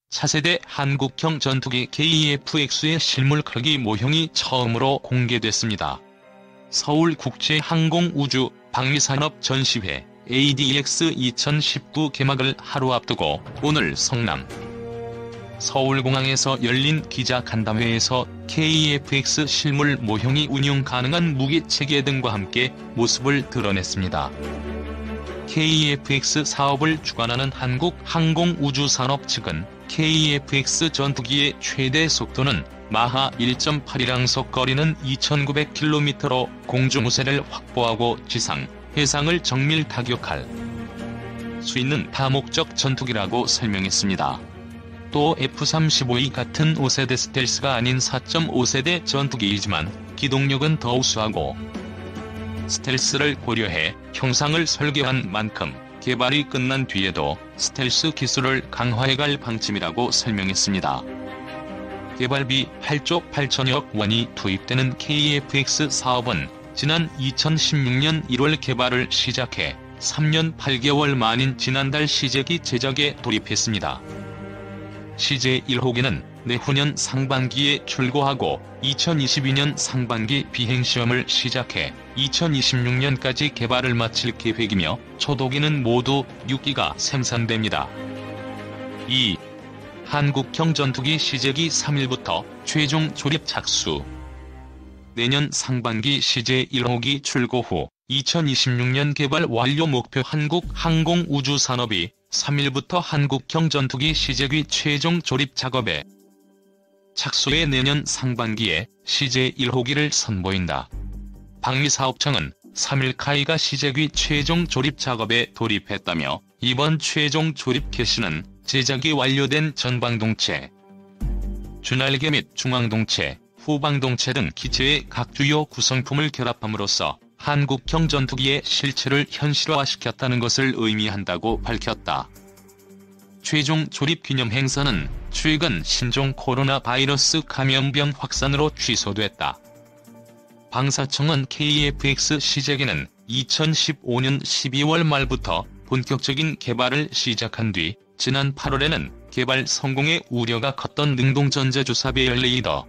차세대 한국형 전투기 KF-X의 실물 크기 모형이 처음으로 공개됐습니다. 서울국제항공우주 방위산업 전시회 ADX 2019 개막을 하루 앞두고 오늘 성남 서울공항에서 열린 기자간담회에서 KF-X 실물 모형이 운용 가능한 무기체계 등과 함께 모습을 드러냈습니다. KF-X 사업을 주관하는 한국항공우주산업 측은 KF-X 전투기의 최대 속도는 마하 1.8이랑 속거리는 2900km로 공중우세를 확보하고 지상, 해상을 정밀 타격할 수 있는 다목적 전투기라고 설명했습니다. 또 F-35이 같은 5세대 스텔스가 아닌 4.5세대 전투기이지만 기동력은 더 우수하고 스텔스를 고려해 형상을 설계한 만큼 개발이 끝난 뒤에도 스텔스 기술을 강화해갈 방침이라고 설명했습니다. 개발비 8조 8천여억 원이 투입되는 KF-X 사업은 지난 2016년 1월 개발을 시작해 3년 8개월 만인 지난달 시제기 제작에 돌입했습니다. 시제 1호기는 내후년 상반기에 출고하고 2022년 상반기 비행시험을 시작해 2026년까지 개발을 마칠 계획이며 초도기는 모두 6기가 생산됩니다. 2. 한국형 전투기 시제기 3일부터 최종 조립 착수. 내년 상반기 시제 1호기 출고 후 2026년 개발 완료 목표 한국항공우주산업이 3일부터 한국형 전투기 시제기 최종 조립 작업에 착수해 내년 상반기에 시제 1호기를 선보인다. 방위사업청은 3일 카이가 시제기 최종 조립 작업에 돌입했다며 이번 최종 조립 개시는 제작이 완료된 전방동체, 주날개 및 중앙동체, 후방동체 등 기체의 각 주요 구성품을 결합함으로써 한국형 전투기의 실체를 현실화시켰다는 것을 의미한다고 밝혔다. 최종 조립 기념 행사는 최근 신종 코로나 바이러스 감염병 확산으로 취소됐다. 방사청은 KF-X 시제기는 2015년 12월 말부터 본격적인 개발을 시작한 뒤 지난 8월에는 개발 성공의 우려가 컸던 능동전자주사 배열 레이더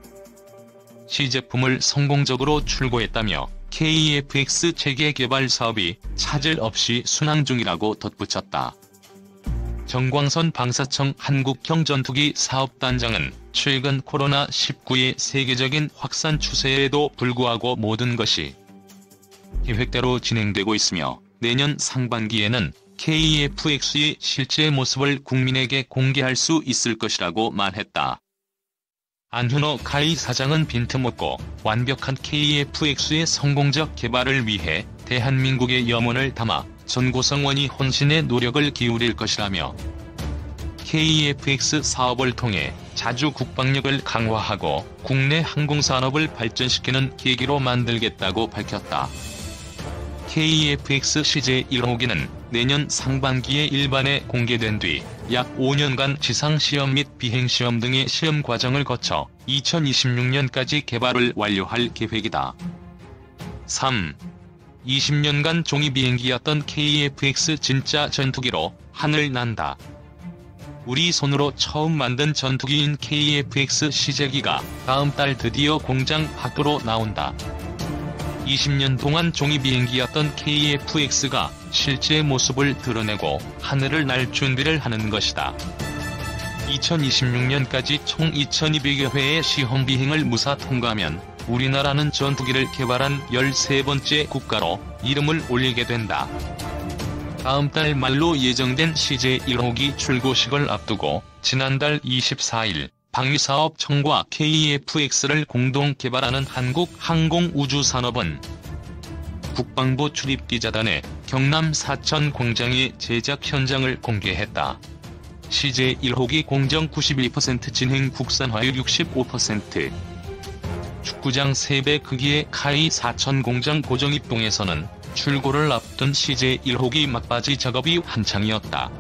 시제품을 성공적으로 출고했다며 KF-X 체계 개발 사업이 차질 없이 순항 중이라고 덧붙였다. 정광선 방사청 한국형 전투기 사업단장은 최근 코로나19의 세계적인 확산 추세에도 불구하고 모든 것이 계획대로 진행되고 있으며 내년 상반기에는 KF-X의 실제 모습을 국민에게 공개할 수 있을 것이라고 말했다. 안현호 카이 사장은 빈틈없고 완벽한 KF-X의 성공적 개발을 위해 대한민국의 염원을 담아 전고성원이 혼신의 노력을 기울일 것이라며 KF-X 사업을 통해 자주 국방력을 강화하고 국내 항공산업을 발전시키는 계기로 만들겠다고 밝혔다. KF-X 시제 1호기는 내년 상반기에 일반에 공개된 뒤 약 5년간 지상시험 및 비행시험 등의 시험 과정을 거쳐 2026년까지 개발을 완료할 계획이다. 3. 20년간 종이비행기였던 KF-X 진짜 전투기로 하늘 난다. 우리 손으로 처음 만든 전투기인 KF-X 시제기가 다음 달 드디어 공장 밖으로 나온다. 20년 동안 종이비행기였던 KF-X가 실제 모습을 드러내고 하늘을 날 준비를 하는 것이다. 2026년까지 총 2200여 회의 시험비행을 무사 통과하면 우리나라는 전투기를 개발한 13번째 국가로 이름을 올리게 된다. 다음 달 말로 예정된 시제 1호기 출고식을 앞두고 지난달 24일 방위사업청과 KF-X를 공동 개발하는 한국항공우주산업은 국방부 출입기자단에 경남 사천 공장의 제작 현장을 공개했다. 시제 1호기 공정 92% 진행 국산화율 65%. 축구장 3배 크기의 카이 사천 공장 고정입동에서는 출고를 앞둔 시제 1호기 막바지 작업이 한창이었다.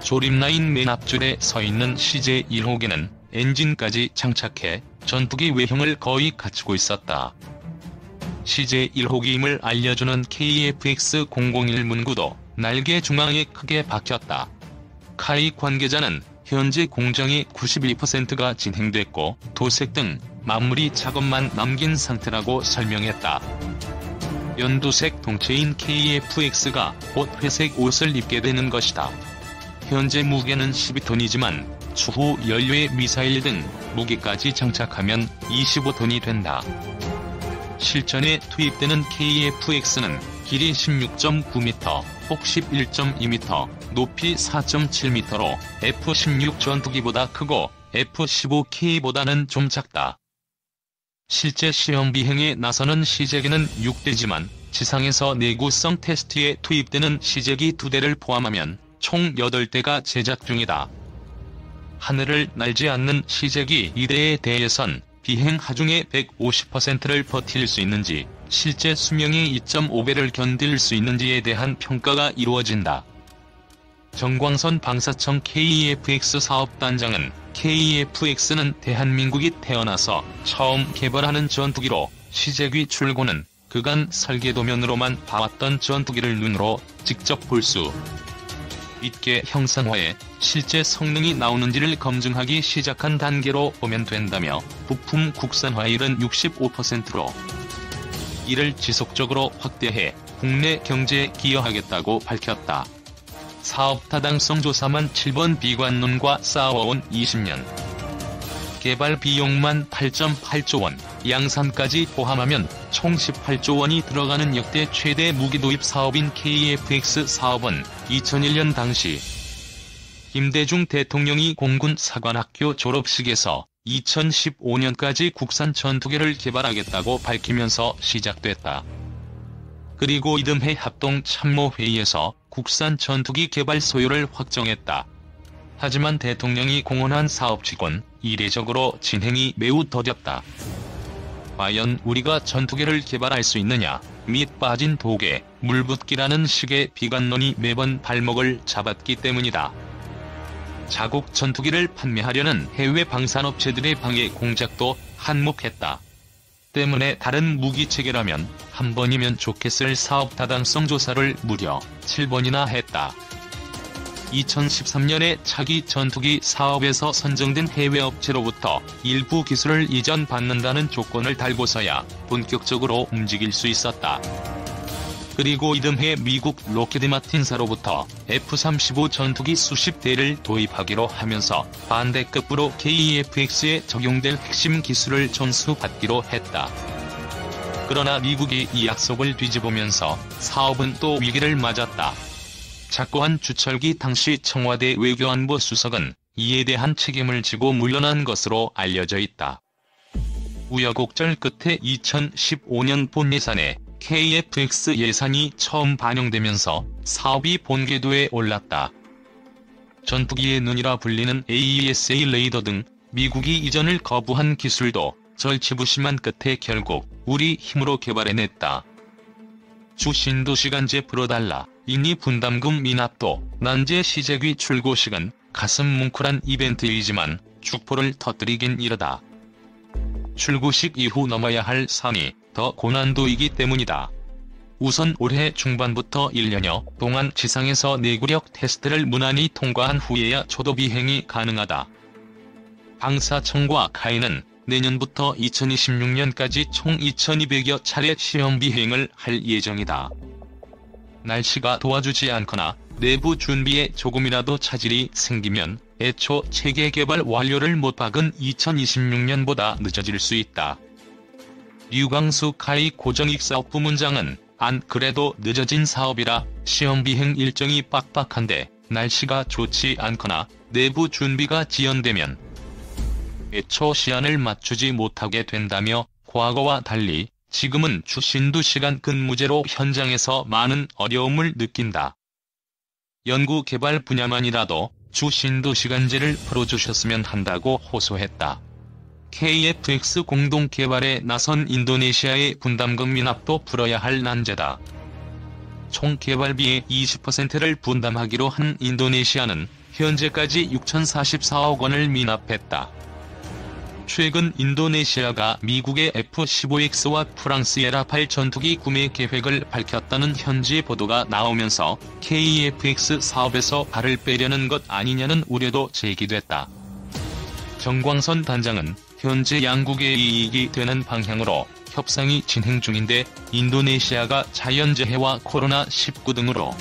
조립라인 맨 앞줄에 서 있는 시제 1호기는 엔진까지 장착해 전투기 외형을 거의 갖추고 있었다. 시제 1호기임을 알려주는 KF-X001 문구도 날개 중앙에 크게 박혔다. 카이 관계자는 현재 공정의 92%가 진행됐고 도색 등 마무리 작업만 남긴 상태라고 설명했다. 연두색 동체인 KF-X가 곧 회색 옷을 입게 되는 것이다. 현재 무게는 12톤이지만 추후 연료에 미사일 등 무기까지 장착하면 25톤이 된다. 실전에 투입되는 KF-X는 길이 16.9m, 폭 11.2m, 높이 4.7m로 F-16 전투기보다 크고 F-15K보다는 좀 작다. 실제 시험 비행에 나서는 시제기는 6대지만 지상에서 내구성 테스트에 투입되는 시제기 2대를 포함하면 총 8대가 제작 중이다. 하늘을 날지 않는 시제기 2대에 대해선 비행 하중의 150%를 버틸 수 있는지, 실제 수명의 2.5배를 견딜 수 있는지에 대한 평가가 이루어진다. 정광선 방사청 KF-X 사업단장은 KF-X는 대한민국이 태어나서 처음 개발하는 전투기로 시제기 출고는 그간 설계도면으로만 봐왔던 전투기를 눈으로 직접 볼 수 있게 형상화해 실제 성능이 나오는지를 검증하기 시작한 단계로 보면 된다며 부품 국산화율은 65%로 이를 지속적으로 확대해 국내 경제에 기여하겠다고 밝혔다. 사업 타당성 조사만 7번 비관론과 싸워온 20년. 개발 비용만 8.8조 원, 양산까지 포함하면 총 18조 원이 들어가는 역대 최대 무기 도입 사업인 KF-X 사업은 2001년 당시 김대중 대통령이 공군 사관학교 졸업식에서 2015년까지 국산 전투기를 개발하겠다고 밝히면서 시작됐다. 그리고 이듬해 합동참모회의에서 국산 전투기 개발 소요를 확정했다. 하지만 대통령이 공언한 사업치곤 이례적으로 진행이 매우 더뎠다. 과연 우리가 전투기를 개발할 수 있느냐, 밑 빠진 독에 물붓기라는 식의 비관론이 매번 발목을 잡았기 때문이다. 자국 전투기를 판매하려는 해외 방산업체들의 방해 공작도 한몫했다. 때문에 다른 무기체계라면 한 번이면 좋겠을 사업 타당성 조사를 무려 7번이나 했다. 2013년에 차기 전투기 사업에서 선정된 해외 업체로부터 일부 기술을 이전받는다는 조건을 달고서야 본격적으로 움직일 수 있었다. 그리고 이듬해 미국 로키드 마틴사로부터 F-35 전투기 수십 대를 도입하기로 하면서 반대급부로 KF-X에 적용될 핵심 기술을 전수받기로 했다. 그러나 미국이 이 약속을 뒤집으면서 사업은 또 위기를 맞았다. 작고한 주철기 당시 청와대 외교안보 수석은 이에 대한 책임을 지고 물러난 것으로 알려져 있다. 우여곡절 끝에 2015년 본 예산에 KF-X 예산이 처음 반영되면서 사업이 본궤도에 올랐다. 전투기의 눈이라 불리는 AESA 레이더 등 미국이 이전을 거부한 기술도 절치부심한 끝에 결국 우리 힘으로 개발해냈다. 주 신도시간제 풀어달라, 인니 분담금 미납도, 난제 시제기 출고식은 가슴 뭉클한 이벤트이지만 축포를 터뜨리긴 이르다. 출고식 이후 넘어야 할 산이 더 고난도이기 때문이다. 우선 올해 중반부터 1년여 동안 지상에서 내구력 테스트를 무난히 통과한 후에야 초도 비행이 가능하다. 방사청과 카이는 내년부터 2026년까지 총 2200여 차례 시험 비행을 할 예정이다. 날씨가 도와주지 않거나 내부 준비에 조금이라도 차질이 생기면 애초 체계 개발 완료를 못 박은 2026년보다 늦어질 수 있다. 류광수 카이 고정익사업부문장은 안 그래도 늦어진 사업이라 시험 비행 일정이 빡빡한데 날씨가 좋지 않거나 내부 준비가 지연되면 애초 시한을 맞추지 못하게 된다며 과거와 달리 지금은 주 신두시간 근무제로 현장에서 많은 어려움을 느낀다. 연구개발 분야만이라도 주 신두시간제를 풀어주셨으면 한다고 호소했다. KF-X 공동개발에 나선 인도네시아의 분담금 미납도 풀어야 할 난제다. 총 개발비의 20%를 분담하기로 한 인도네시아는 현재까지 6,044억 원을 미납했다. 최근 인도네시아가 미국의 F-15X와 프랑스의 라팔 전투기 구매 계획을 밝혔다는 현지 보도가 나오면서 KF-X 사업에서 발을 빼려는 것 아니냐는 우려도 제기됐다. 정광선 단장은 현재 양국의 이익이 되는 방향으로 협상이 진행 중인데 인도네시아가 자연재해와 코로나19 등으로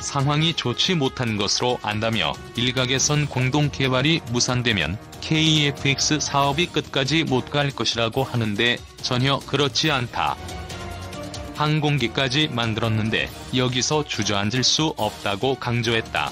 상황이 좋지 못한 것으로 안다며 일각에선 공동개발이 무산되면 KF-X 사업이 끝까지 못 갈 것이라고 하는데 전혀 그렇지 않다. 항공기까지 만들었는데 여기서 주저앉을 수 없다고 강조했다.